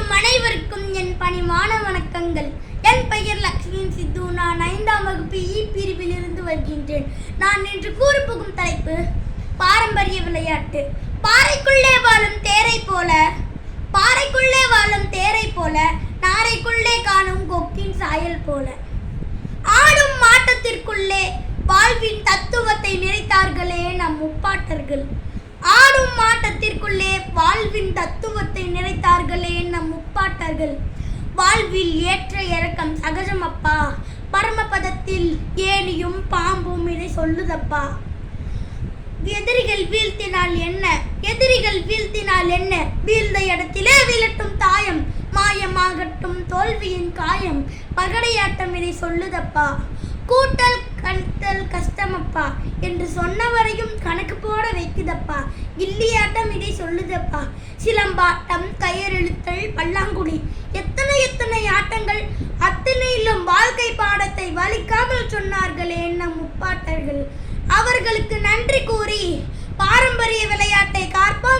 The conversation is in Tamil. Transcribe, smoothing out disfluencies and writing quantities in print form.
கேட்கும் அனைவருக்கும் என் பணிவான வணக்கங்கள். என் பெயர் லக்ஷ்மி சித்து. நான் 5ஆம் வகுப்பு பிரிவில் இருந்து வருகின்றேன். நான் இன்று கூறப்போகும் தலைப்பு பாரம்பரிய விளையாட்டு. பாறைக்குள்ளே வாழும் தேரை போல நாரைக்குள்ளே காணும் கொக்கின் சாயல் போல ஆடும் மாட்டத்திற்குள்ளே வாழ்வின் தத்துவத்தை நிறைத்தார்களே நம் முப்பாட்டர்கள். ஆடும் மாட்டத்திற்குள்ளே வாழ்வின் தத்துவத்தை நிறைத்தார்களே நம் முப்பாட்டர்கள். வாழ்வில் ஏற்ற இறக்கம் சகஜமப்பா, பரமபதத்தில் ஏனியும் பாம்பும் இதை சொல்லுதப்பா. எதிரிகள் வீழ்த்தினால் என்ன, வீழ்ந்த இடத்திலே வீழட்டும் தாயம், மாயமாகட்டும் தோல்வியின் காயம், பகடையாட்டம் இதை சொல்லுதப்பா. கூட்டல் கழித்தல் கஷ்டமப்பா என்று சொன்னவரையும் கணக்கு போட வைக்குதப்பா. கில்லியாட்டம் இதை சொல்லுதப்பா. சிலம்பாட்டம், கயிறெழுத்தல், பல்லாங்குழி, எத்தனை ஆட்டங்கள், அத்தனையிலும் வாழ்க்கை பாடத்தை வலிக்காமல் சொன்னார்களே நம் முப்பாட்டர்கள். அவர்களுக்கு நன்றி கூறி பாரம்பரிய விளையாட்டை காப்போம்.